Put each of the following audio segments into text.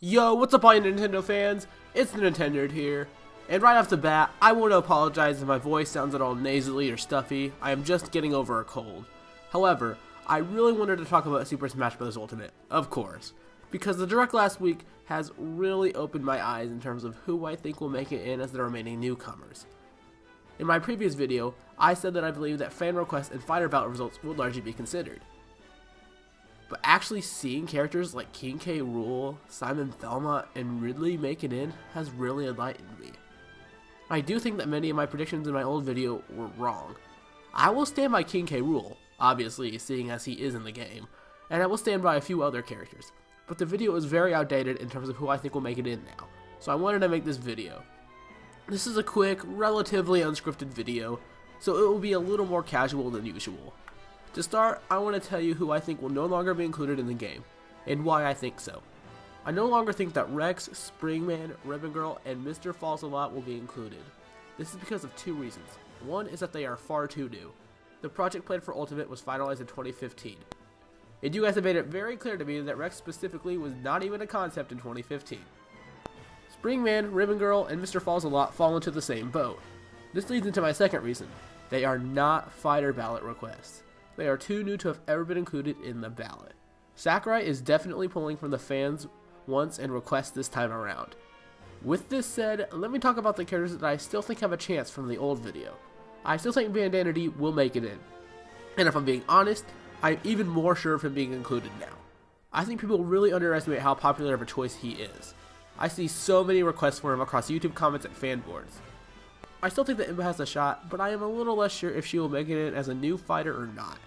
Yo, what's up all you Nintendo fans? It's the Nintenerd here. And right off the bat, I want to apologize if my voice sounds at all nasally or stuffy. I am just getting over a cold. However, I really wanted to talk about Super Smash Bros. Ultimate, of course, because the Direct last week has really opened my eyes in terms of who I think will make it in as the remaining newcomers. In my previous video, I said that I believe that fan requests and fighter battle results will largely be considered. But actually seeing characters like King K. Rool, Simon Thelma, and Ridley make it in has really enlightened me. I do think that many of my predictions in my old video were wrong. I will stand by King K. Rool, obviously seeing as he is in the game, and I will stand by a few other characters, but the video is very outdated in terms of who I think will make it in now, so I wanted to make this video. This is a quick, relatively unscripted video, so it will be a little more casual than usual. To start, I want to tell you who I think will no longer be included in the game, and why I think so. I no longer think that Rex, Springman, Ribbon Girl, and Mr. Falls a Lot will be included. This is because of two reasons. One is that they are far too new. The project plan for Ultimate was finalized in 2015. And you guys have made it very clear to me that Rex specifically was not even a concept in 2015. Springman, Ribbon Girl, and Mr. Falls a Lot fall into the same boat. This leads into my second reason. They are not fighter ballot requests. They are too new to have ever been included in the ballot. Sakurai is definitely pulling from the fans' wants and requests this time around. With this said, let me talk about the characters that I still think have a chance from the old video. I still think Bandana D will make it in. And if I'm being honest, I'm even more sure of him being included now. I think people really underestimate how popular of a choice he is. I see so many requests for him across YouTube comments and fan boards. I still think that Imba has a shot, but I am a little less sure if she will make it in as a new fighter or not.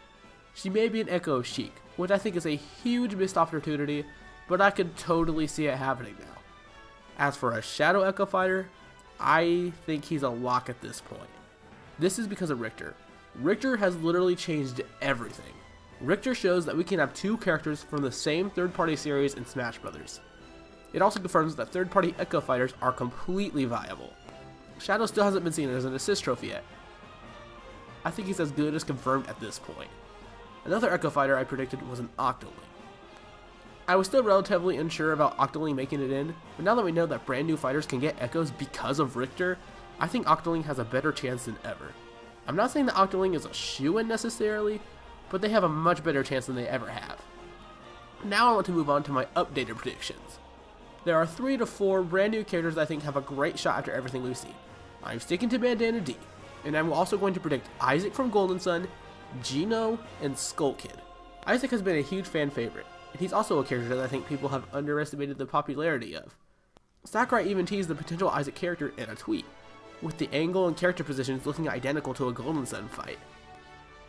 She may be an Echo of Sheik, which I think is a huge missed opportunity, but I could totally see it happening now. As for a Shadow Echo fighter, I think he's a lock at this point. This is because of Richter. Richter has literally changed everything. Richter shows that we can have two characters from the same third-party series in Smash Bros. It also confirms that third-party Echo fighters are completely viable. Shadow still hasn't been seen as an assist trophy yet. I think he's as good as confirmed at this point. Another Echo fighter I predicted was an Octoling. I was still relatively unsure about Octoling making it in, but now that we know that brand new fighters can get Echoes because of Richter, I think Octoling has a better chance than ever. I'm not saying that Octoling is a shoo-in necessarily, but they have a much better chance than they ever have. Now I want to move on to my updated predictions. There are 3 to 4 brand new characters that I think have a great shot after everything we've seen. I'm sticking to Bandana D, and I'm also going to predict Isaac from Golden Sun, Geno, and Skull Kid. Isaac has been a huge fan favorite, and he's also a character that I think people have underestimated the popularity of. Sakurai even teased the potential Isaac character in a tweet, with the angle and character positions looking identical to a Golden Sun fight.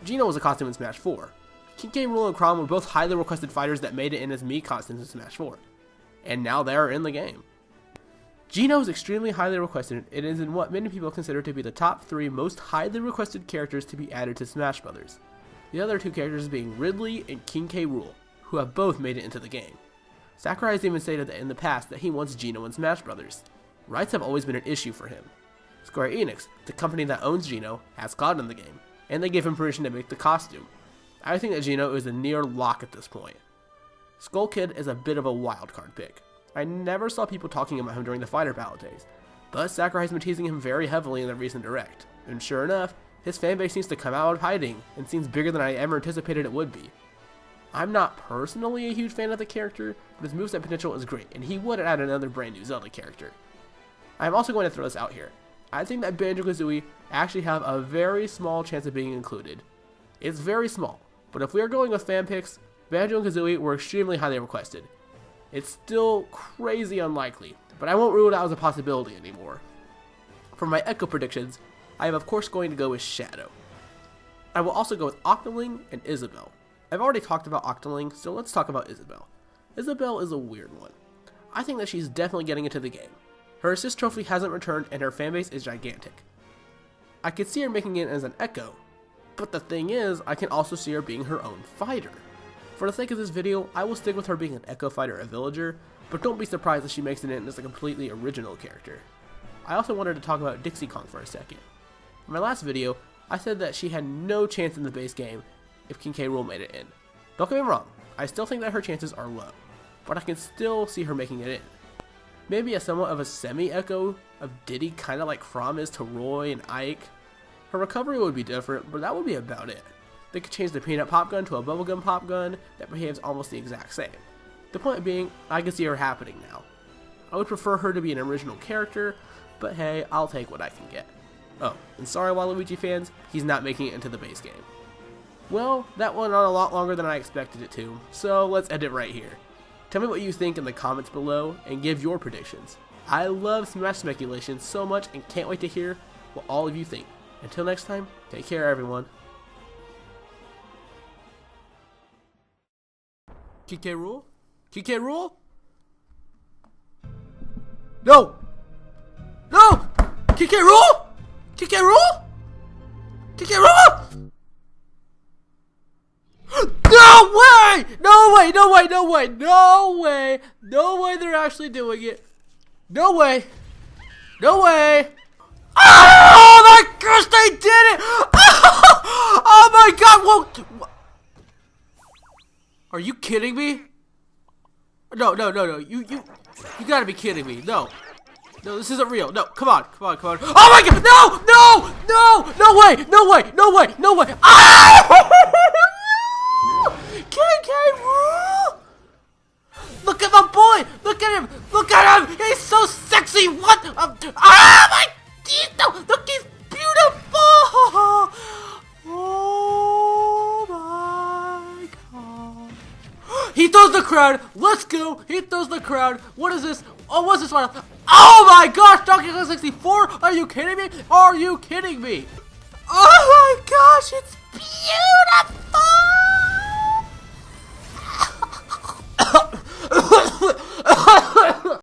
Geno was a costume in Smash 4. King K. Rool and Chrom were both highly requested fighters that made it in as Mii costumes in Smash 4, and now they are in the game. Geno is extremely highly requested and is in what many people consider to be the top 3 most highly requested characters to be added to Smash Bros. The other 2 characters being Ridley and King K. Rool, who have both made it into the game. Sakurai has even stated that in the past that he wants Geno in Smash Bros. Rights have always been an issue for him. Square Enix, the company that owns Geno, has God in the game, and they gave him permission to make the costume. I think that Geno is a near lock at this point. Skull Kid is a bit of a wildcard pick. I never saw people talking about him during the fighter battle days, but Sakurai has been teasing him very heavily in the recent direct, and sure enough, his fanbase seems to come out of hiding and seems bigger than I ever anticipated it would be. I'm not personally a huge fan of the character, but his moveset potential is great, and he would add another brand new Zelda character. I'm also going to throw this out here. I think that banjo-kazooie actually have a very small chance of being included. It's very small, but if we are going with fan picks, Banjo and Kazooie were extremely highly requested. It's still crazy unlikely, but I won't rule it out as a possibility anymore. For my Echo predictions, I am of course going to go with Shadow. I will also go with Octoling and Isabelle. I've already talked about Octoling, so let's talk about Isabelle. Isabelle is a weird one. I think that she's definitely getting into the game. Her assist trophy hasn't returned and her fanbase is gigantic. I could see her making it as an Echo, but the thing is, I can also see her being her own fighter. For the sake of this video, I will stick with her being an Echo fighter, a villager, but don't be surprised if she makes it in as a completely original character. I also wanted to talk about Dixie Kong for a second. In my last video, I said that she had no chance in the base game if King K. Rool made it in. Don't get me wrong, I still think that her chances are low, but I can still see her making it in. maybe a somewhat of a semi-echo of Diddy, kind of like Chrom is to Roy and Ike. Her recovery would be different, but that would be about it. They could change the peanut pop gun to a bubblegum pop gun that behaves almost the exact same. The point being, I can see her happening now. I would prefer her to be an original character, but hey, I'll take what I can get. Oh, and sorry Waluigi fans, he's not making it into the base game. Well, that went on a lot longer than I expected it to, so let's end it right here. Tell me what you think in the comments below, and give your predictions. I love Smash speculation so much and can't wait to hear what all of you think. Until next time, take care everyone. Kike rule? Kike rule? No! No! Kike rule? Kike rule? Kike rule? No way! No way! No way! No way! No way! No way they're actually doing it. No way! No way! Oh my gosh, they did it! Oh my god! Whoa! Are you kidding me? No, no, no, no. You gotta be kidding me. No. No, this isn't real. No, come on, come on, come on. Oh my god! No! No! No! No way! No way! No way! No way! Ah! KK! Look at my boy! Look at him! Look at him! He's so sexy! What? Ah my! Look, he's beautiful! Oh my god! He throws the crowd. Let's go! He throws the crowd. What is this? Oh, what's this one? Oh my gosh! Donkey Kong 64! Are you kidding me? Are you kidding me? Oh my gosh! It's beautiful!